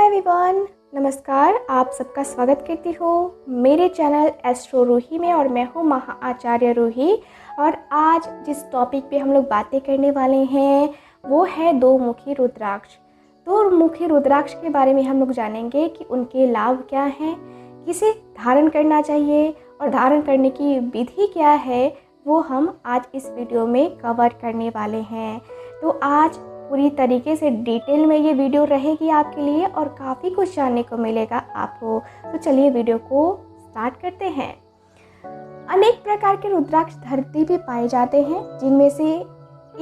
Everyone, नमस्कार। आप सबका स्वागत करती हूँ मेरे चैनल एस्ट्रो रूही में और मैं हूँ महाआचार्य रूही। और आज जिस टॉपिक पे हम लोग बातें करने वाले हैं वो है दो मुखी रुद्राक्ष। दो मुखी रुद्राक्ष के बारे में हम लोग जानेंगे कि उनके लाभ क्या हैं, किसे धारण करना चाहिए और धारण करने की विधि क्या है, वो हम आज इस वीडियो में कवर करने वाले हैं। तो आज पूरी तरीके से डिटेल में ये वीडियो रहेगी आपके लिए और काफ़ी कुछ जानने को मिलेगा आपको। तो चलिए वीडियो को स्टार्ट करते हैं। अनेक प्रकार के रुद्राक्ष धरती पे पाए जाते हैं, जिनमें से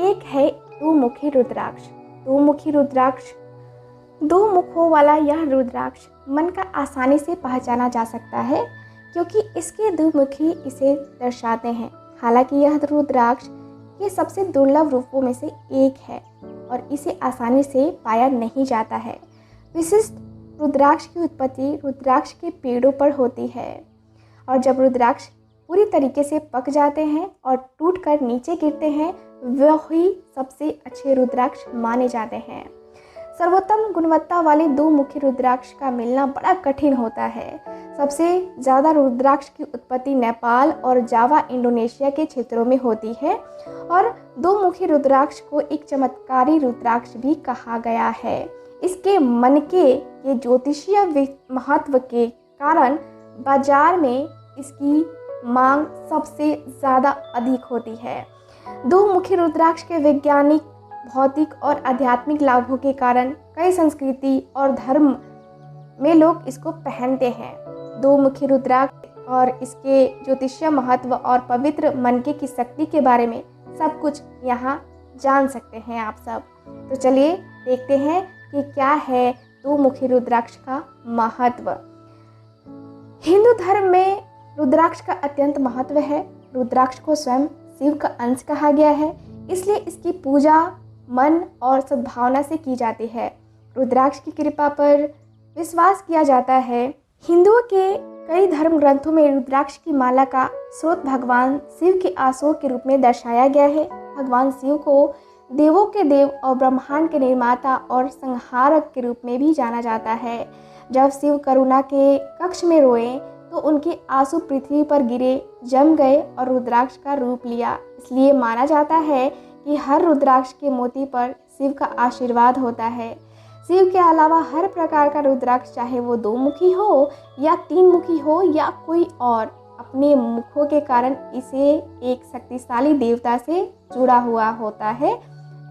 एक है दो मुखी रुद्राक्ष। दो मुखी रुद्राक्ष, दो मुखों वाला यह रुद्राक्ष मन का आसानी से पहचाना जा सकता है, क्योंकि इसके दो मुखी इसे दर्शाते हैं। हालांकि यह रुद्राक्ष ये सबसे दुर्लभ रूपों में से एक है और इसे आसानी से पाया नहीं जाता है। विशिष्ट रुद्राक्ष की उत्पत्ति रुद्राक्ष के पेड़ों पर होती है और जब रुद्राक्ष पूरी तरीके से पक जाते हैं और टूटकर नीचे गिरते हैं, वही सबसे अच्छे रुद्राक्ष माने जाते हैं। सर्वोत्तम गुणवत्ता वाले दो मुखी रुद्राक्ष का मिलना बड़ा कठिन होता है। सबसे ज़्यादा रुद्राक्ष की उत्पत्ति नेपाल और जावा इंडोनेशिया के क्षेत्रों में होती है और दो मुखी रुद्राक्ष को एक चमत्कारी रुद्राक्ष भी कहा गया है। इसके मनके के ज्योतिषीय महत्व के कारण बाजार में इसकी मांग सबसे ज़्यादा अधिक होती है। दो मुखी रुद्राक्ष के वैज्ञानिक, भौतिक और आध्यात्मिक लाभों के कारण कई संस्कृति और धर्म में लोग इसको पहनते हैं। दो मुखी रुद्राक्ष और इसके ज्योतिषीय महत्व और पवित्र मनके की शक्ति के बारे में सब कुछ यहाँ जान सकते हैं आप सब। तो चलिए देखते हैं कि क्या है दो मुखी रुद्राक्ष का महत्व। हिंदू धर्म में रुद्राक्ष का अत्यंत महत्व है। रुद्राक्ष को स्वयं शिव का अंश कहा गया है, इसलिए इसकी पूजा मन और सद्भावना से की जाती है। रुद्राक्ष की कृपा पर विश्वास किया जाता है। हिंदुओं के कई धर्म ग्रंथों में रुद्राक्ष की माला का स्रोत भगवान शिव के अशोक के रूप में दर्शाया गया है। भगवान शिव को देवों के देव और ब्रह्मांड के निर्माता और संहारक के रूप में भी जाना जाता है। जब शिव करुणा के कक्ष में रोए तो उनके आंसू पृथ्वी पर गिरे, जम गए और रुद्राक्ष का रूप लिया। इसलिए माना जाता है कि हर रुद्राक्ष के मोती पर शिव का आशीर्वाद होता है। शिव के अलावा हर प्रकार का रुद्राक्ष, चाहे वो दो मुखी हो या तीन मुखी हो या कोई और, अपने मुखों के कारण इसे एक शक्तिशाली देवता से जुड़ा हुआ होता है,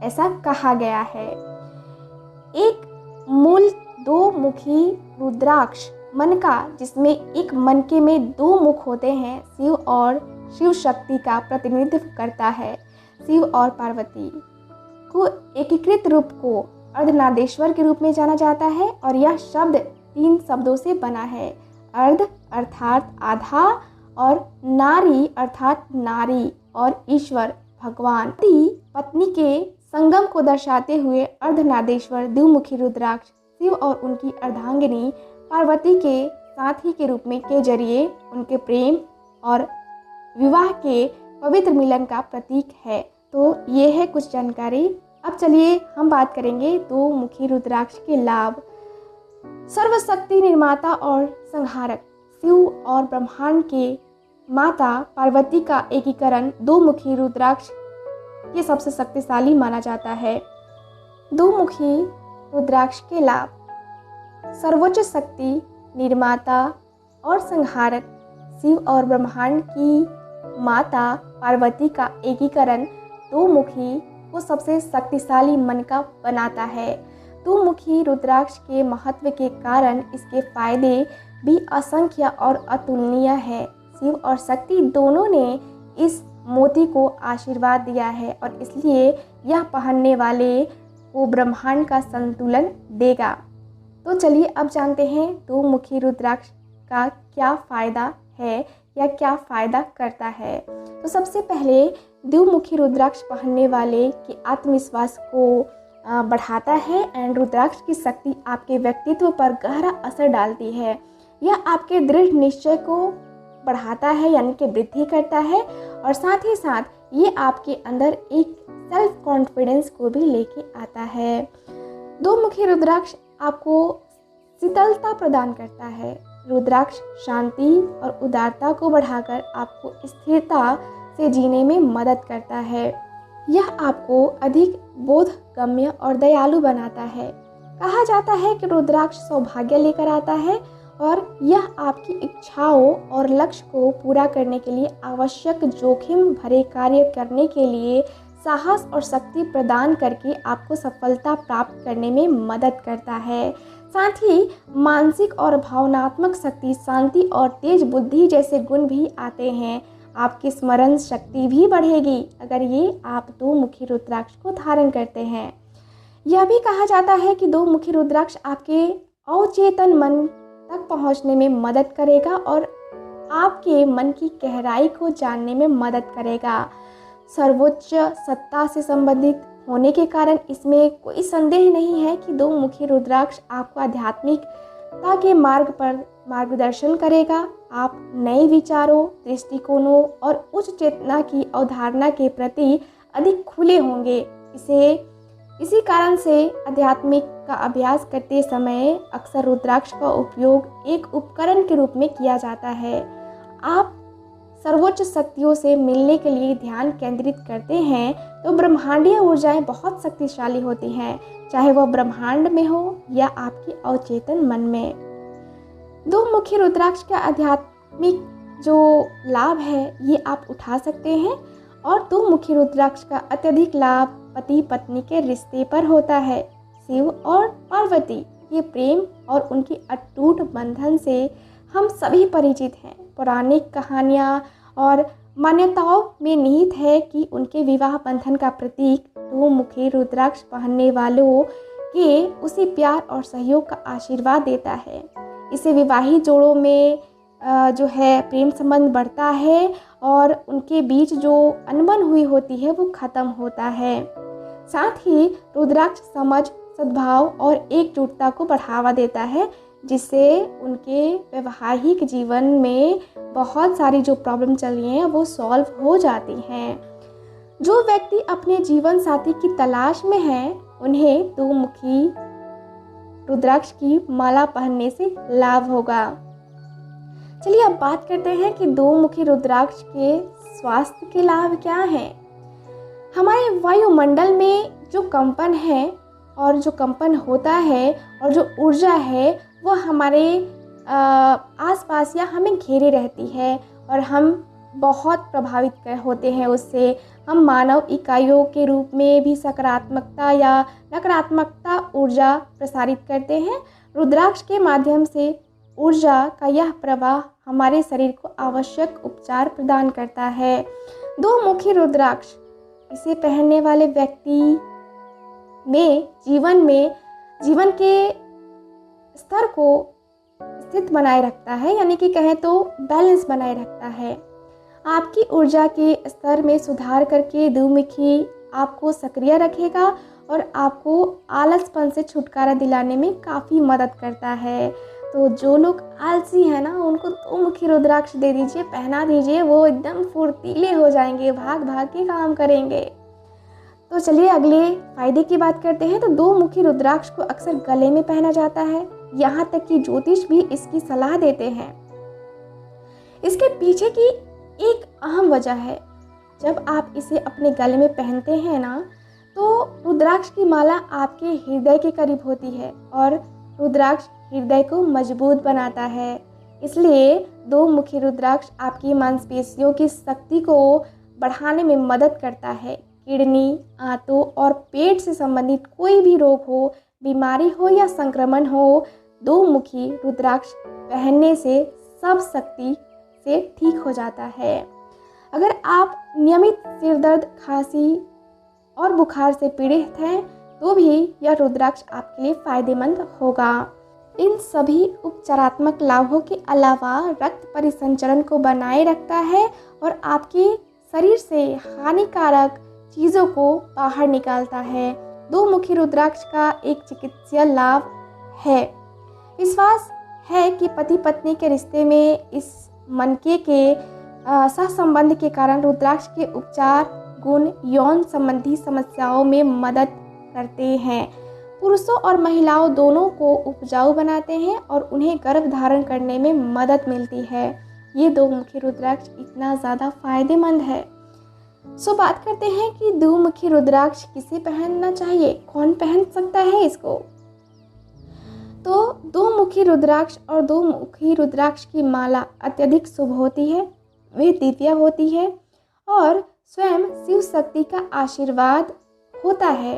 ऐसा कहा गया है। एक मूल दो मुखी रुद्राक्ष मनका, जिसमें एक मनके में दो मुख होते हैं, शिव और शिव शक्ति का प्रतिनिधित्व करता है। शिव और पार्वती को एकीकृत रूप को अर्धनादेश्वर के रूप में जाना जाता है और यह शब्द तीन शब्दों से बना है। अर्ध अर्थात आधा और नारी अर्थात नारी और ईश्वर भगवान पत्नी के संगम को दर्शाते हुए अर्धनादेश्वर द्विमुखी रुद्राक्ष शिव और उनकी अर्धांगिनी पार्वती के साथी के रूप में के जरिए उनके प्रेम और विवाह के पवित्र मिलन का प्रतीक है। तो ये है कुछ जानकारी। अब चलिए हम बात करेंगे दो मुखी रुद्राक्ष के लाभ। सर्वशक्ति निर्माता और संहारक शिव और ब्रह्मांड के माता पार्वती का एकीकरण दो मुखी रुद्राक्ष ये सबसे शक्तिशाली माना जाता है। दो मुखी रुद्राक्ष के लाभ: सर्वोच्च शक्ति निर्माता और संहारक शिव और ब्रह्मांड की माता पार्वती का एकीकरण दो मुखी को सबसे शक्तिशाली मनका बनाता है। दो मुखी रुद्राक्ष के महत्व के कारण इसके फायदे भी असंख्य और अतुलनीय है। शिव और शक्ति दोनों ने इस मोती को आशीर्वाद दिया है और इसलिए यह पहनने वाले को ब्रह्मांड का संतुलन देगा। तो चलिए अब जानते हैं दो मुखी रुद्राक्ष का क्या फ़ायदा है या क्या फ़ायदा करता है। तो सबसे पहले द्विमुखी रुद्राक्ष पहनने वाले के आत्मविश्वास को बढ़ाता है एंड रुद्राक्ष की शक्ति आपके व्यक्तित्व पर गहरा असर डालती है। यह आपके दृढ़ निश्चय को बढ़ाता है, यानी कि वृद्धि करता है, और साथ ही साथ ये आपके अंदर एक सेल्फ कॉन्फिडेंस को भी लेके आता है। दो मुखी रुद्राक्ष आपको शीतलता प्रदान करता है। रुद्राक्ष शांति और उदारता को बढ़ाकर आपको स्थिरता से जीने में मदद करता है। यह आपको अधिक बोधगम्य और दयालु बनाता है। कहा जाता है कि रुद्राक्ष सौभाग्य लेकर आता है और यह आपकी इच्छाओं और लक्ष्य को पूरा करने के लिए आवश्यक जोखिम भरे कार्य करने के लिए साहस और शक्ति प्रदान करके आपको सफलता प्राप्त करने में मदद करता है। साथ ही मानसिक और भावनात्मक शक्ति, शांति और तेज बुद्धि जैसे गुण भी आते हैं। आपकी स्मरण शक्ति भी बढ़ेगी अगर ये आप दो मुखी रुद्राक्ष को धारण करते हैं। यह भी कहा जाता है कि दो मुखी रुद्राक्ष आपके अवचेतन मन तक पहुंचने में मदद करेगा और आपके मन की गहराई को जानने में मदद करेगा। सर्वोच्च सत्ता से संबंधित होने के कारण इसमें कोई संदेह नहीं है कि दो मुखी रुद्राक्ष आपको आध्यात्मिकता के मार्ग पर मार्गदर्शन करेगा। आप नए विचारों, दृष्टिकोणों और उच्च चेतना की अवधारणा के प्रति अधिक खुले होंगे। इसी कारण से आध्यात्मिक का अभ्यास करते समय अक्सर रुद्राक्ष का उपयोग एक उपकरण के रूप में किया जाता है। आप सर्वोच्च शक्तियों से मिलने के लिए ध्यान केंद्रित करते हैं तो ब्रह्मांडीय ऊर्जाएं बहुत शक्तिशाली होती हैं, चाहे वह ब्रह्मांड में हो या आपके अवचेतन मन में। दो मुखी रुद्राक्ष का आध्यात्मिक जो लाभ है ये आप उठा सकते हैं और दो मुखी रुद्राक्ष का अत्यधिक लाभ पति पत्नी के रिश्ते पर होता है। शिव और पार्वती के प्रेम और उनकी अटूट बंधन से हम सभी परिचित हैं। पौराणिक कहानियाँ और मान्यताओं में निहित है कि उनके विवाह बंधन का प्रतीक दो मुखी रुद्राक्ष पहनने वालों के उसी प्यार और सहयोग का आशीर्वाद देता है। इसे विवाहित जोड़ों में जो है प्रेम संबंध बढ़ता है और उनके बीच जो अनबन हुई होती है वो खत्म होता है। साथ ही रुद्राक्ष समझ, सद्भाव और एकजुटता को बढ़ावा देता है, जिससे उनके वैवाहिक जीवन में बहुत सारी जो प्रॉब्लम चल रही हैं वो सॉल्व हो जाती हैं। जो व्यक्ति अपने जीवन साथी की तलाश में है उन्हें दो मुखी रुद्राक्ष की माला पहनने से लाभ होगा। चलिए अब बात करते हैं कि दो मुखी रुद्राक्ष के स्वास्थ्य के लाभ क्या हैं। हमारे वायुमंडल में जो कंपन है और जो कंपन होता है और जो ऊर्जा है वो हमारे आसपास या हमें घेरे रहती है और हम बहुत प्रभावित होते हैं उससे। हम मानव इकाइयों के रूप में भी सकारात्मकता या नकारात्मकता ऊर्जा प्रसारित करते हैं। रुद्राक्ष के माध्यम से ऊर्जा का यह प्रवाह हमारे शरीर को आवश्यक उपचार प्रदान करता है। दो मुखी रुद्राक्ष इसे पहनने वाले व्यक्ति में जीवन के स्तर को स्थित बनाए रखता है, यानी कि कहें तो बैलेंस बनाए रखता है। आपकी ऊर्जा के स्तर में सुधार करके दो मुखी आपको सक्रिय रखेगा और आपको आलसपन से छुटकारा दिलाने में काफ़ी मदद करता है। तो जो लोग आलसी हैं ना उनको दो मुखी रुद्राक्ष दे दीजिए, पहना दीजिए, वो एकदम फुर्तीले हो जाएंगे, भाग भाग के काम करेंगे। तो चलिए अगले फायदे की बात करते हैं। तो दो मुखी रुद्राक्ष को अक्सर गले में पहना जाता है, यहाँ तक कि ज्योतिष भी इसकी सलाह देते हैं। इसके पीछे की एक अहम वजह है, जब आप इसे अपने गले में पहनते हैं ना तो रुद्राक्ष की माला आपके हृदय के करीब होती है और रुद्राक्ष हृदय को मजबूत बनाता है। इसलिए दो मुखी रुद्राक्ष आपकी मांसपेशियों की शक्ति को बढ़ाने में मदद करता है। किडनी, आंतों और पेट से संबंधित कोई भी रोग हो, बीमारी हो या संक्रमण हो, दो मुखी रुद्राक्ष पहनने से सब शक्ति से ठीक हो जाता है। अगर आप नियमित सिर दर्द, खांसी और बुखार से पीड़ित हैं तो भी यह रुद्राक्ष आपके लिए फायदेमंद होगा। इन सभी उपचारात्मक लाभों के अलावा रक्त परिसंचरण को बनाए रखता है और आपके शरीर से हानिकारक चीज़ों को बाहर निकालता है। दो मुखी रुद्राक्ष का एक चिकित्सीय लाभ है। विश्वास है कि पति पत्नी के रिश्ते में इस मनके के सहसंबंध के कारण रुद्राक्ष के उपचार गुण यौन संबंधी समस्याओं में मदद करते हैं। पुरुषों और महिलाओं दोनों को उपजाऊ बनाते हैं और उन्हें गर्भ धारण करने में मदद मिलती है। ये दो मुखी रुद्राक्ष इतना ज़्यादा फायदेमंद है। सो बात करते हैं कि दो मुखी रुद्राक्ष किसे पहनना चाहिए, कौन पहन सकता है इसको। तो दो मुखी रुद्राक्ष और दो मुखी रुद्राक्ष की माला अत्यधिक शुभ होती है, वे द्वितीय होती है और स्वयं शिव शक्ति का आशीर्वाद होता है।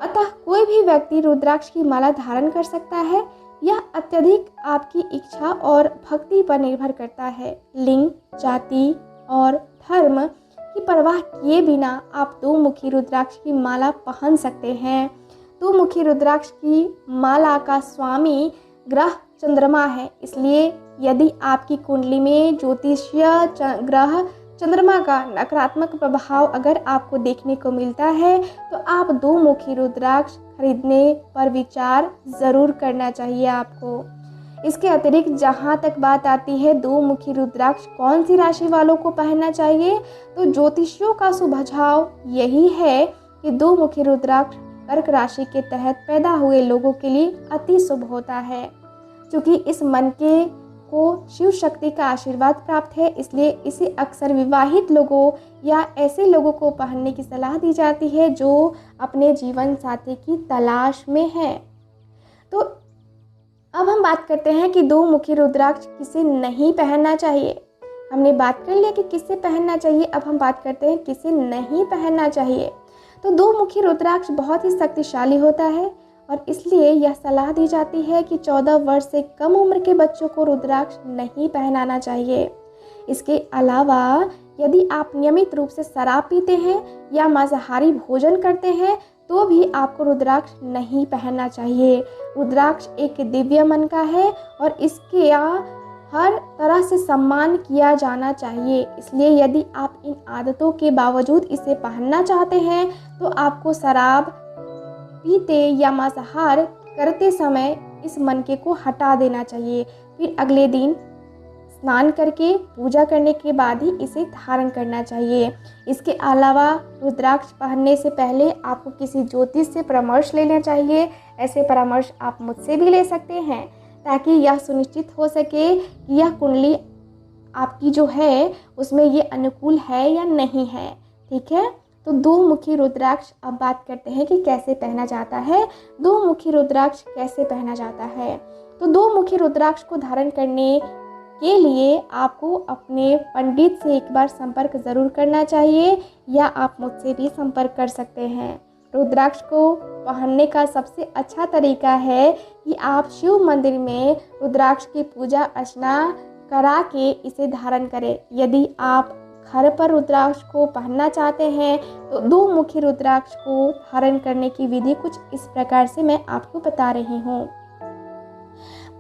अतः कोई भी व्यक्ति रुद्राक्ष की माला धारण कर सकता है। यह अत्यधिक आपकी इच्छा और भक्ति पर निर्भर करता है। लिंग, जाति और धर्म की परवाह किए बिना आप दो मुखी रुद्राक्ष की माला पहन सकते हैं। दो मुखी रुद्राक्ष की माला का स्वामी ग्रह चंद्रमा है, इसलिए यदि आपकी कुंडली में ज्योतिषीय ग्रह चंद्रमा का नकारात्मक प्रभाव अगर आपको देखने को मिलता है तो आप दो मुखी रुद्राक्ष खरीदने पर विचार ज़रूर करना चाहिए आपको। इसके अतिरिक्त जहाँ तक बात आती है दो मुखी रुद्राक्ष कौन सी राशि वालों को पहनना चाहिए, तो ज्योतिषियों का सुझाव यही है कि दो मुखी रुद्राक्ष कर्क राशि के तहत पैदा हुए लोगों के लिए अति शुभ होता है। क्योंकि इस मनके को शिव शक्ति का आशीर्वाद प्राप्त है, इसलिए इसे अक्सर विवाहित लोगों या ऐसे लोगों को पहनने की सलाह दी जाती है जो अपने जीवन साथी की तलाश में है। तो अब हम बात करते हैं कि दो मुखी रुद्राक्ष किसे नहीं पहनना चाहिए। हमने बात कर लिया कि किसे पहनना चाहिए, अब हम बात करते हैं किसे नहीं पहनना चाहिए। तो दो मुखी रुद्राक्ष बहुत ही शक्तिशाली होता है और इसलिए यह सलाह दी जाती है कि 14 वर्ष से कम उम्र के बच्चों को रुद्राक्ष नहीं पहनाना चाहिए। इसके अलावा यदि आप नियमित रूप से शराब पीते हैं या मांसाहारी भोजन करते हैं तो भी आपको रुद्राक्ष नहीं पहनना चाहिए। रुद्राक्ष एक दिव्य मन का है और इसके हर तरह से सम्मान किया जाना चाहिए। इसलिए यदि आप इन आदतों के बावजूद इसे पहनना चाहते हैं तो आपको शराब पीते या मांसाहार करते समय इस मनके को हटा देना चाहिए। फिर अगले दिन स्नान करके पूजा करने के बाद ही इसे धारण करना चाहिए। इसके अलावा रुद्राक्ष पहनने से पहले आपको किसी ज्योतिष से परामर्श लेना चाहिए। ऐसे परामर्श आप मुझसे भी ले सकते हैं ताकि यह सुनिश्चित हो सके कि यह कुंडली आपकी जो है उसमें ये अनुकूल है या नहीं है। ठीक है, तो दो मुखी रुद्राक्ष अब बात करते हैं कि कैसे पहना जाता है। दो मुखी रुद्राक्ष कैसे पहना जाता है, तो दो मुखी रुद्राक्ष को धारण करने के लिए आपको अपने पंडित से एक बार संपर्क ज़रूर करना चाहिए या आप मुझसे भी संपर्क कर सकते हैं। रुद्राक्ष को पहनने का सबसे अच्छा तरीका है कि आप शिव मंदिर में रुद्राक्ष की पूजा अर्चना करा के इसे धारण करें। यदि आप घर पर रुद्राक्ष को पहनना चाहते हैं तो दो मुखी रुद्राक्ष को धारण करने की विधि कुछ इस प्रकार से मैं आपको बता रही हूँ।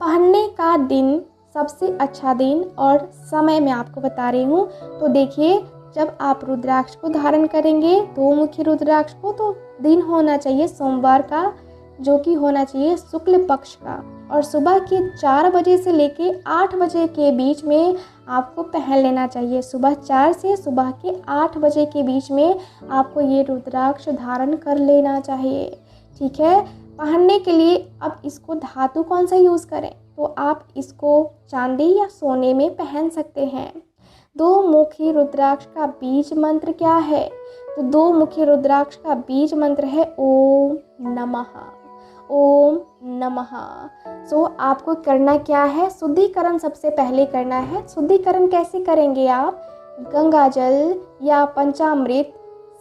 पहनने का दिन, सबसे अच्छा दिन और समय मैं आपको बता रही हूँ। तो देखिए, जब आप रुद्राक्ष को धारण करेंगे दो मुखी रुद्राक्ष को, तो दिन होना चाहिए सोमवार का, जो कि होना चाहिए शुक्ल पक्ष का, और सुबह के 4 बजे से लेके 8 बजे के बीच में आपको पहन लेना चाहिए। सुबह 4 से सुबह के 8 बजे के बीच में आपको ये रुद्राक्ष धारण कर लेना चाहिए। ठीक है, पहनने के लिए अब इसको धातु कौन सा यूज़ करें, तो आप इसको चांदी या सोने में पहन सकते हैं। दो मुखी रुद्राक्ष का बीज मंत्र क्या है, तो दो मुखी रुद्राक्ष का बीज मंत्र है ओम नमः, ओम नमः। सो आपको करना क्या है, शुद्धिकरण सबसे पहले करना है। शुद्धिकरण कैसे करेंगे आप, गंगा जल या पंचामृत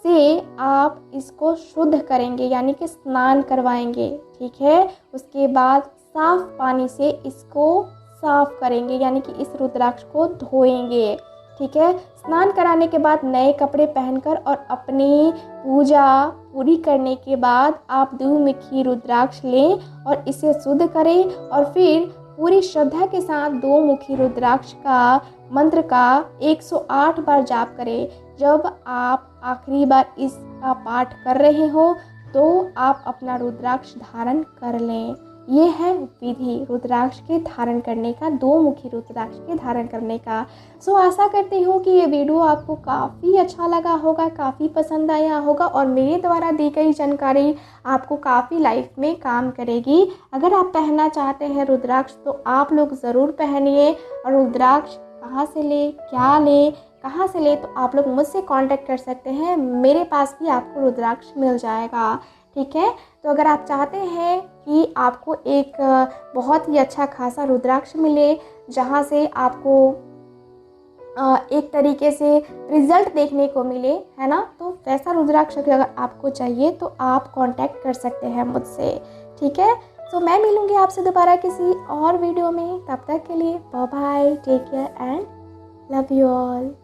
से आप इसको शुद्ध करेंगे, यानी कि स्नान करवाएंगे। ठीक है, उसके बाद साफ पानी से इसको साफ करेंगे, यानी कि इस रुद्राक्ष को धोएंगे। ठीक है, स्नान कराने के बाद नए कपड़े पहनकर और अपनी पूजा पूरी करने के बाद आप दो मुखी रुद्राक्ष लें और इसे शुद्ध करें और फिर पूरी श्रद्धा के साथ दो मुखी रुद्राक्ष का मंत्र का 108 बार जाप करें। जब आप आखिरी बार इसका पाठ कर रहे हो तो आप अपना रुद्राक्ष धारण कर लें। ये है विधि रुद्राक्ष के धारण करने का, 2 मुखी रुद्राक्ष के धारण करने का। सो आशा करती हूँ कि ये वीडियो आपको काफ़ी अच्छा लगा होगा, काफ़ी पसंद आया होगा और मेरे द्वारा दी गई जानकारी आपको काफ़ी लाइफ में काम करेगी। अगर आप पहनना चाहते हैं रुद्राक्ष तो आप लोग ज़रूर पहनिए। और रुद्राक्ष कहाँ से ले, क्या ले, कहाँ से ले, तो आप लोग मुझसे कांटेक्ट कर सकते हैं। मेरे पास भी आपको रुद्राक्ष मिल जाएगा, ठीक है। तो अगर आप चाहते हैं कि आपको एक बहुत ही अच्छा खासा रुद्राक्ष मिले जहाँ से आपको एक तरीके से रिज़ल्ट देखने को मिले, है ना, तो वैसा रुद्राक्ष अगर आपको चाहिए तो आप कांटेक्ट कर सकते हैं मुझसे, ठीक है। तो मैं मिलूँगी आपसे दोबारा किसी और वीडियो में। तब तक के लिए bye bye, take care and love you all.